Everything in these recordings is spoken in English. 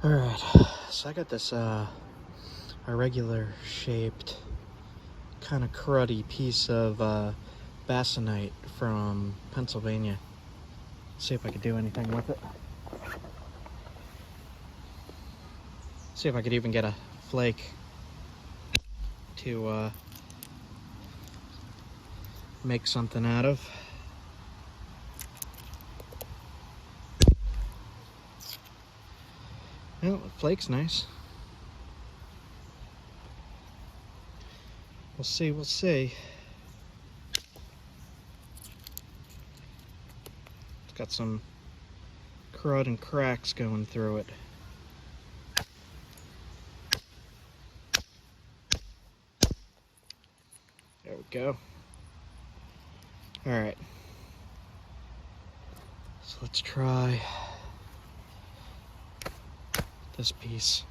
Alright, so I got this irregular shaped, kind of cruddy piece of Basanite from Pennsylvania. See if I could do anything with it. See if I could even get a flake to make something out of. Well, the flake's nice. We'll see, we'll see. It's got some crud and cracks going through it. There we go. Alright. So let's try this piece.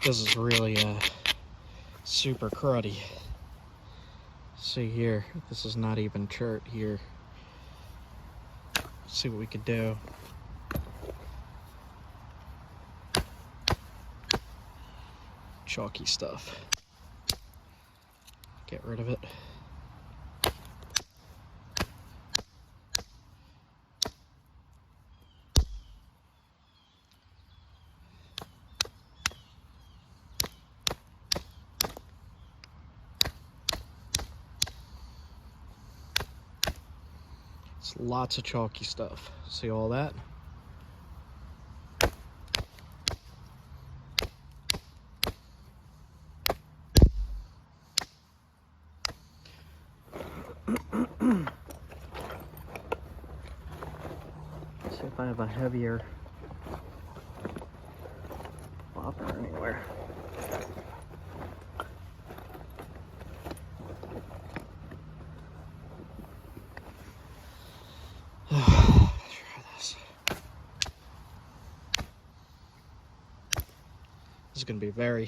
This is really super cruddy. See here, this is not even chert here. Let's see what we could do. Chalky stuff. Get rid of it. It's lots of chalky stuff. See all that? See if I have a heavier bopper anywhere. This is going to be very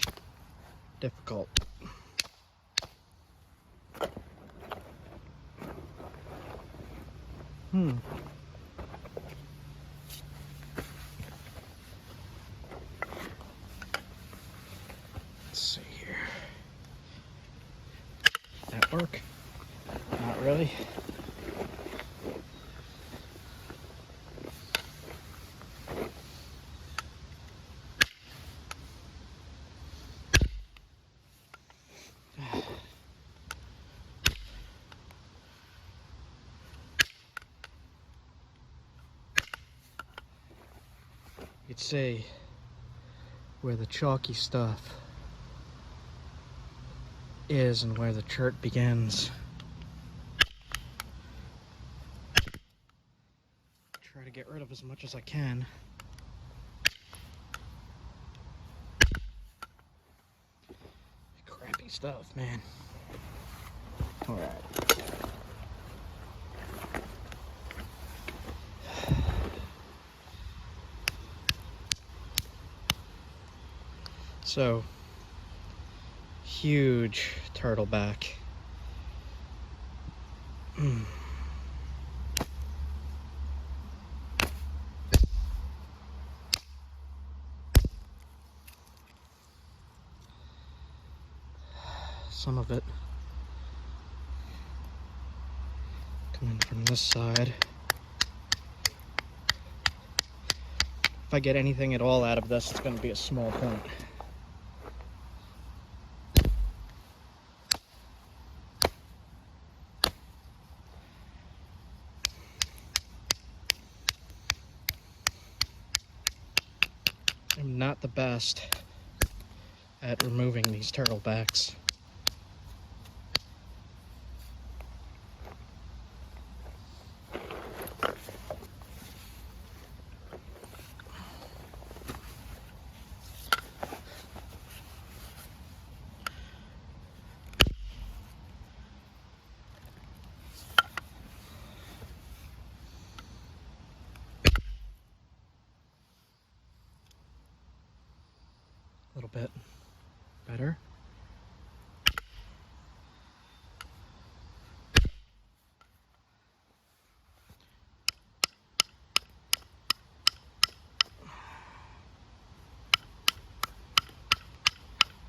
difficult. Let's see here. That work? Not really. You could see where the chalky stuff is and where the chert begins. Try to get rid of as much as I can. Crappy stuff, man. All right. So, huge turtleback. Some of it coming from this side. If I get anything at all out of this, it's going to be a small point. I'm not the best at removing these turtlebacks.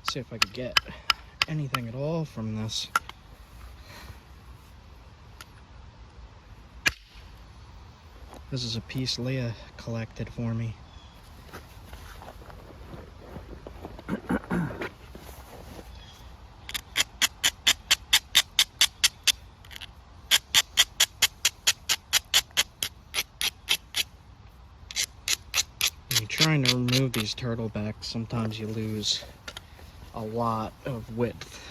See if I could get anything at all from this. This is a piece Leah collected for me. When you're trying to remove these turtle backs, sometimes you lose a lot of width.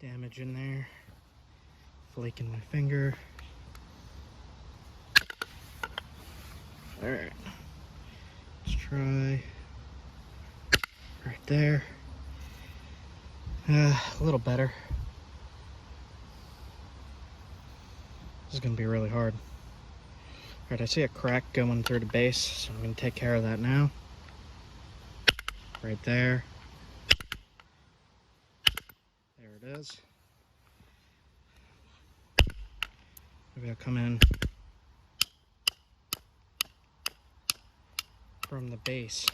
Damage in there, flaking my finger. Alright, let's try right there. A little better. This is gonna be really hard. Alright, I see a crack going through the base, so I'm gonna take care of that now. Right there. There it is. Maybe I'll come in from the base.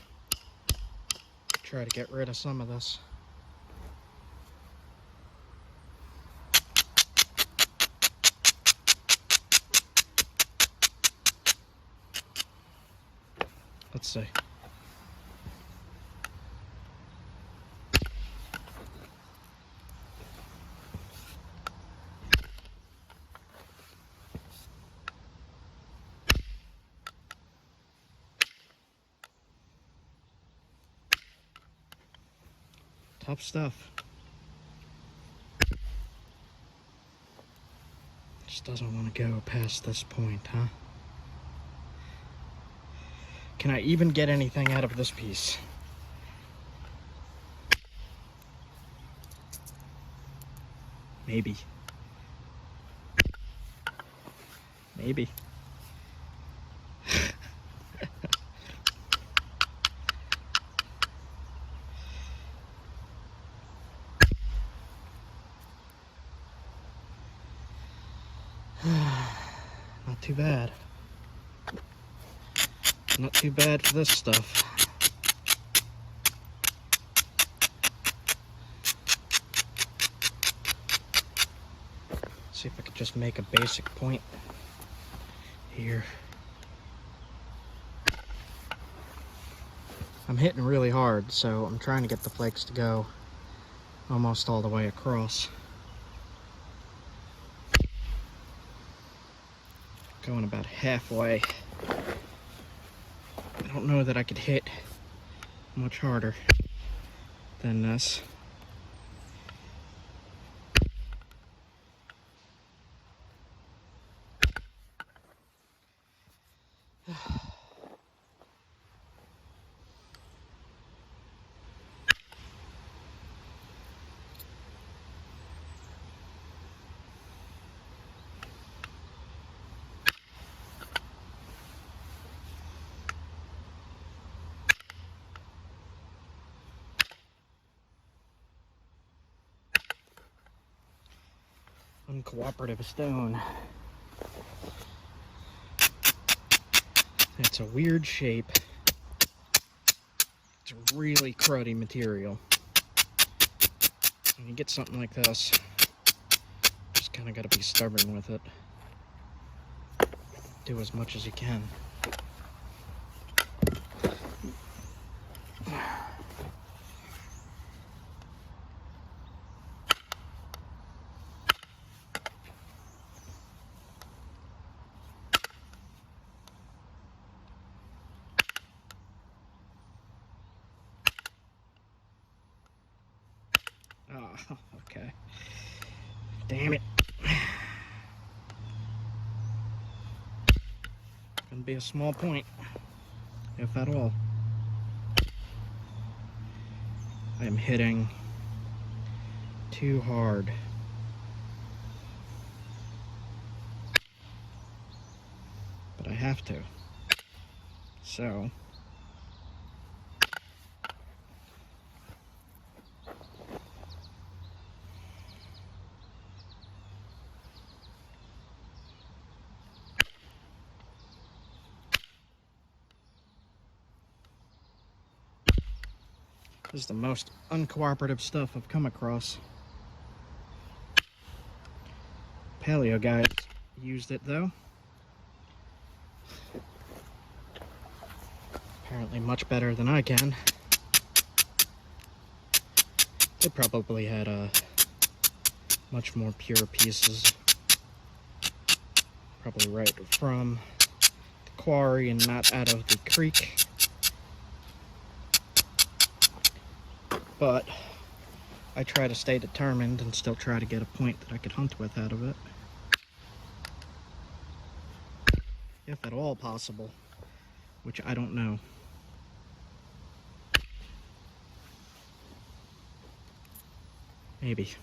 Try to get rid of some of this. Let's see. Tough stuff. Just doesn't want to go past this point, huh? Can I even get anything out of this piece? Maybe. Maybe. Not too bad. Not too bad for this stuff. See if I could just make a basic point here. I'm hitting really hard, so I'm trying to get the flakes to go almost all the way across. Going about halfway. I don't know that I could hit much harder than this. Uncooperative stone. It's a weird shape. It's a really cruddy material. When you get something like this, just kind of got to be stubborn with it. Do as much as you can. Oh, okay. Damn it. gonna be a small point, if at all. I am hitting too hard. But I have to. So this is the most uncooperative stuff I've come across. Paleo guys used it though. Apparently much better than I can. They probably had much more pure pieces. Probably right from the quarry and not out of the creek. But I try to stay determined and still try to get a point that I could hunt with out of it. If at all possible, which I don't know. Maybe.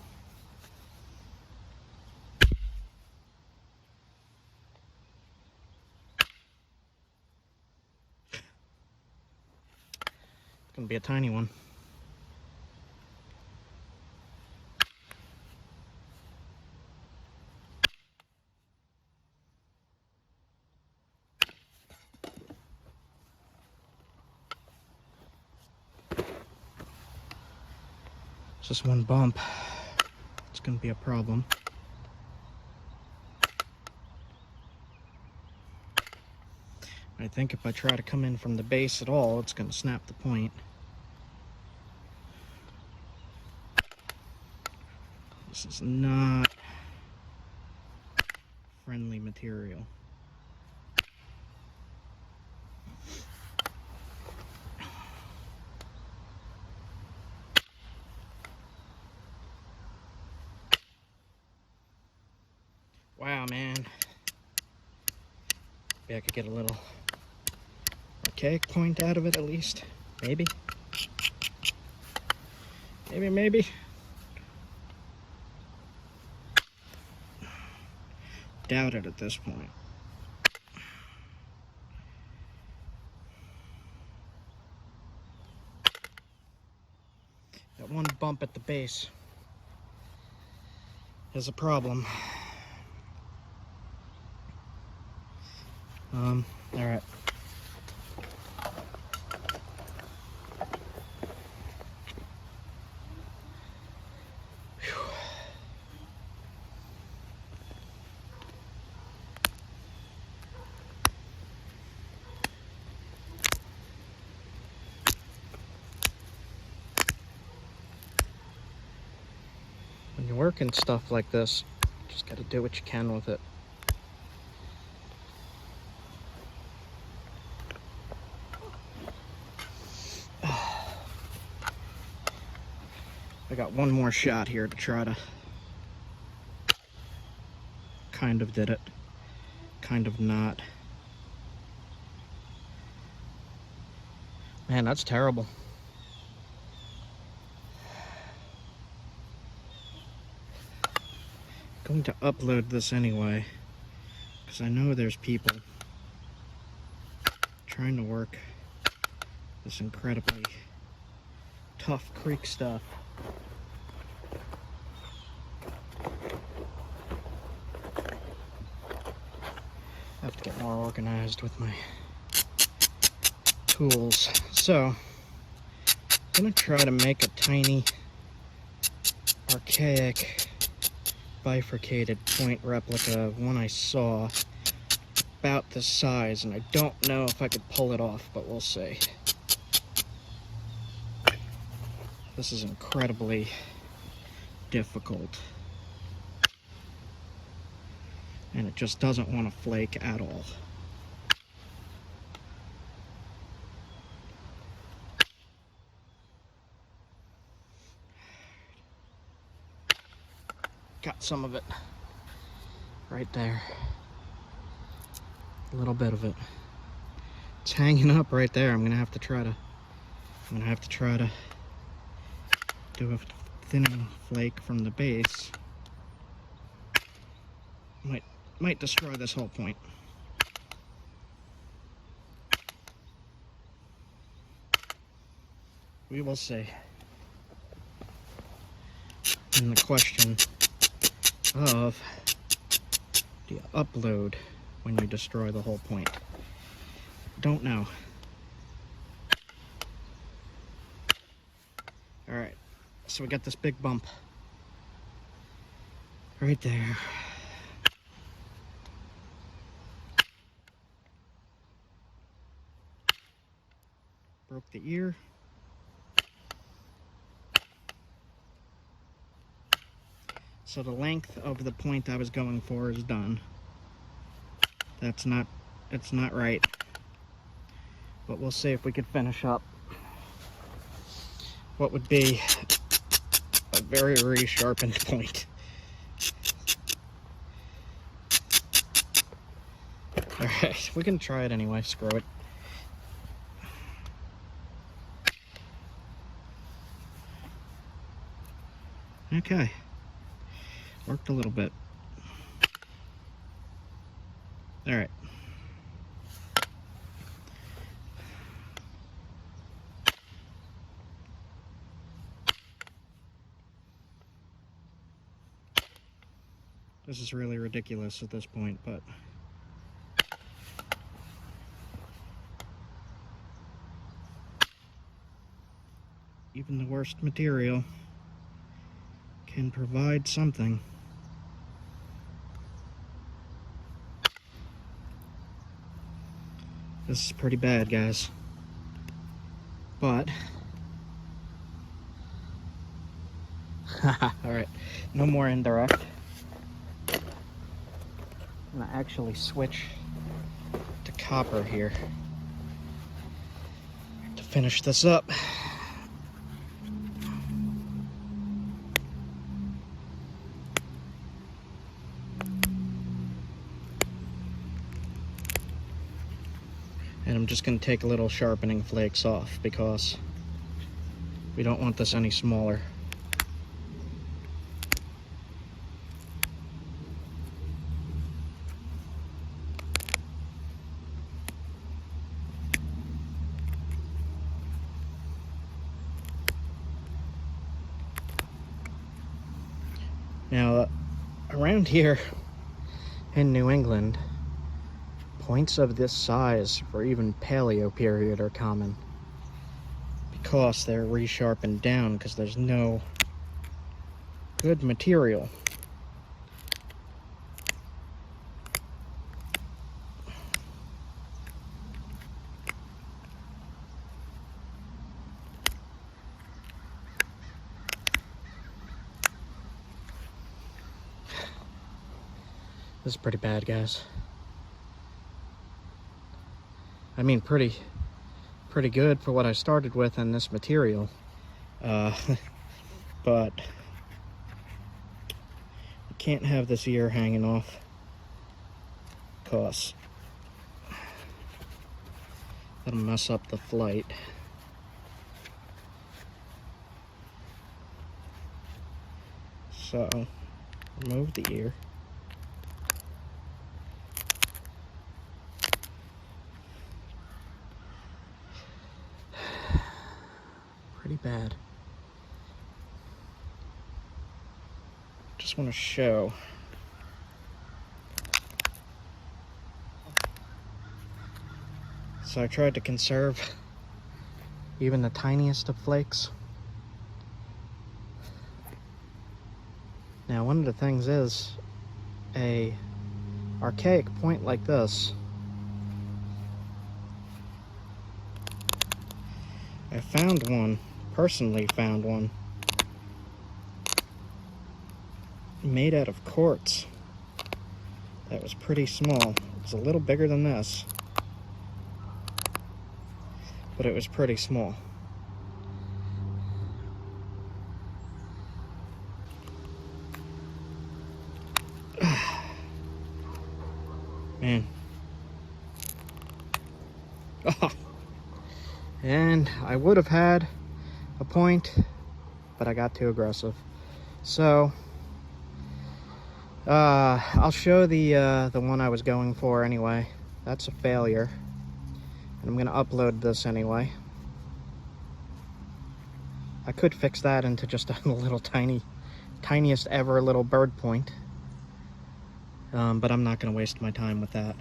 It's gonna be a tiny one. Just one bump. It's gonna be a problem. I think if I try to come in from the base at all, it's gonna snap the point. This is not friendly material. Wow, man. Maybe I could get a little archaic point out of it at least. Maybe. Maybe. Doubt it at this point. That one bump at the base is a problem. All right. When you're working stuff like this, you just gotta do what you can with it. I got one more shot here to try to kind of did it, kind of not. Man, that's terrible. I'm going to upload this anyway, because I know there's people trying to work this incredibly tough creek stuff. I have to get more organized with my tools. So, I'm going to try to make a tiny, archaic, bifurcated point replica of one I saw about this size, and I don't know if I could pull it off, but we'll see. This is incredibly difficult, and it just doesn't want to flake at all. Got some of it right there. A little bit of it. It's hanging up right there. I'm gonna have to try to do a thinning flake from the base. Might destroy this whole point. We will see. And the question of, do you upload when you destroy the whole point? Don't know. Alright, so we got this big bump right there. Broke the ear. So the length of the point I was going for is done. It's not right. But we'll see if we could finish up what would be a very resharpened point. Alright, we can try it anyway, screw it. Okay. Worked a little bit. Alright. This is really ridiculous at this point, but even the worst material can provide something. This is pretty bad, guys. But alright, no more indirect. I'm gonna actually switch to copper here to finish this up. And I'm just going to take little sharpening flakes off because we don't want this any smaller. Now, around here in New England, points of this size for even paleo period are common because they're resharpened down because there's no good material. This is pretty bad, guys. I mean, pretty good for what I started with in this material. But you can't have this ear hanging off because that'll mess up the flight. So, remove the ear. Pretty bad. Just want to show. So I tried to conserve even the tiniest of flakes. Now, one of the things is a archaic point like this. I found one, personally found one, made out of quartz that was pretty small. It was a little bigger than this, but it was pretty small. Man. And I would have had a point, but I got too aggressive. So I'll show the one I was going for anyway. That's a failure, and I'm gonna upload this anyway. I could fix that into just a little tiniest ever little bird point, but I'm not gonna waste my time with that.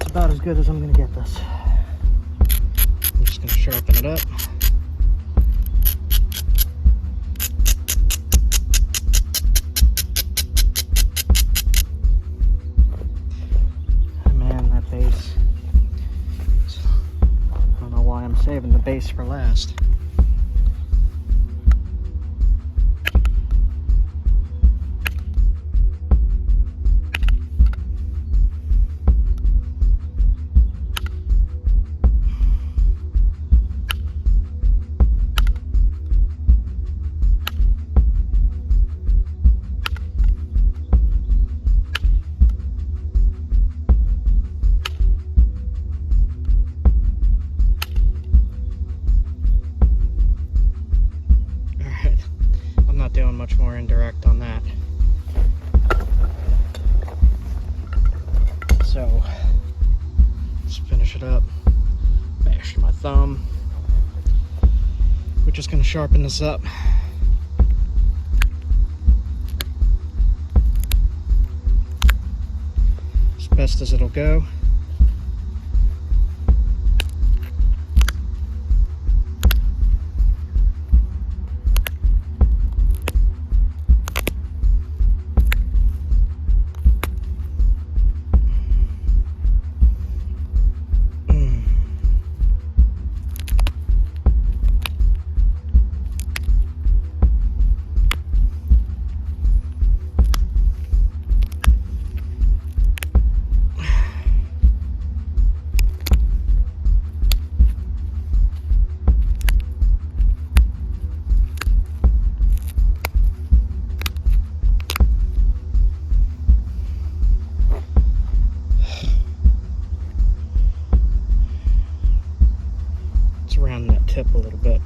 about as good as I'm gonna get this. I'm just gonna sharpen it up. Man, that base. I don't know why I'm saving the base for last. Doing much more indirect on that. So let's finish it up. Bash my thumb. We're just gonna sharpen this up. As best as it'll go. Round that tip a little bit.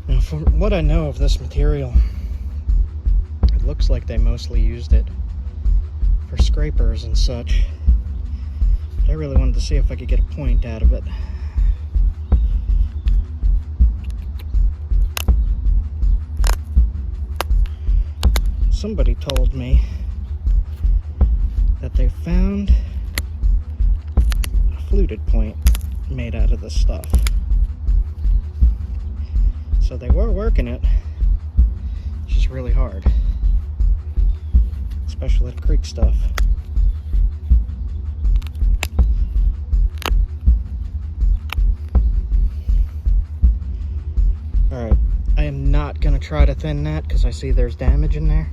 Now, from what I know of this material, looks like they mostly used it for scrapers and such. But I really wanted to see if I could get a point out of it. Somebody told me that they found a fluted point made out of this stuff. So they were working it. It's just really hard. Especially the creek stuff. Alright, I am not going to try to thin that because I see there's damage in there.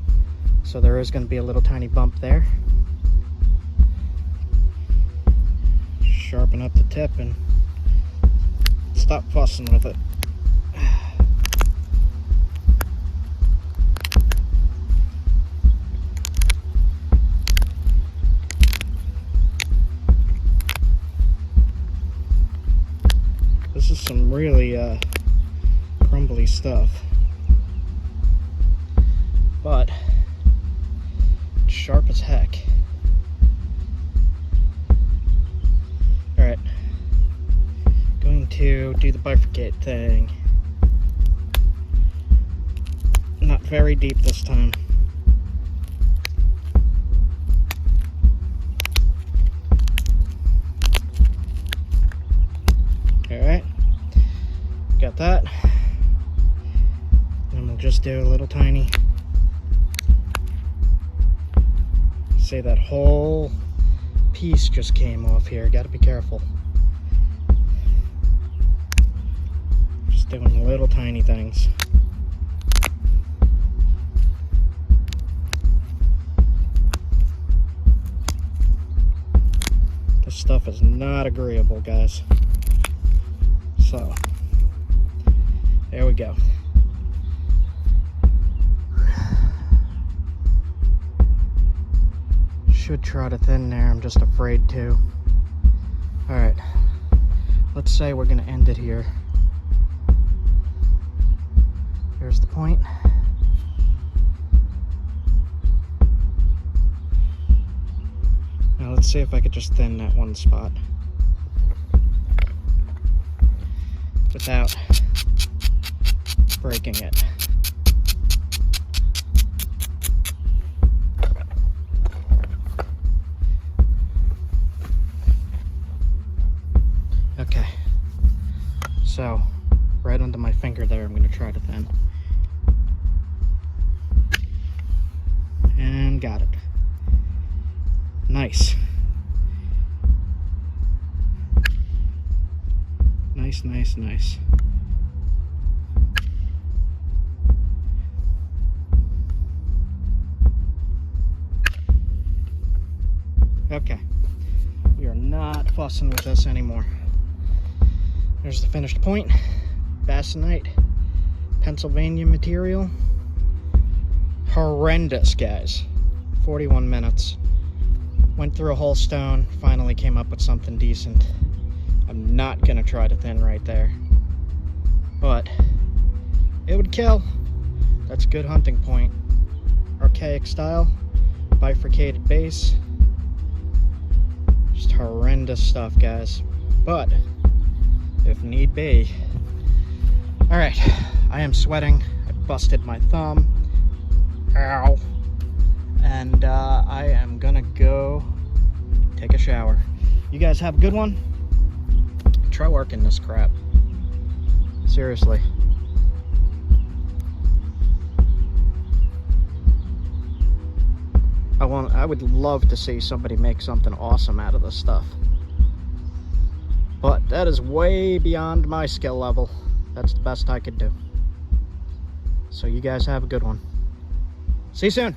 So there is going to be a little tiny bump there. Sharpen up the tip and stop fussing with it. This is some really crumbly stuff, but it's sharp as heck. Alright, going to do the bifurcate thing. Not very deep this time. Alright, got that. And we'll just do a little tiny. See, that whole piece just came off here. Gotta be careful. Just doing little tiny things. This stuff is not agreeable, guys. So, there we go. Should try to thin there, I'm just afraid to. Alright, let's say we're gonna end it here. There's the point. Now let's see if I could just thin that one spot without breaking it. Okay, so right under my finger there, I'm going to try to thin. And got it. Nice. Nice, nice, nice. Okay, we are not fussing with this anymore. There's the finished point. Basanite, Pennsylvania material. Horrendous, guys. 41 minutes. Went through a whole stone, finally came up with something decent. I'm not gonna try to thin right there, but it would kill. That's a good hunting point. Archaic style, bifurcated base. Just horrendous stuff, guys. But if need be. All right, I am sweating. I busted my thumb. Ow. And I am gonna go take a shower. You guys have a good one. Try working this crap. Seriously. I would love to see somebody make something awesome out of this stuff. But that is way beyond my skill level. That's the best I could do. So you guys have a good one. See you soon.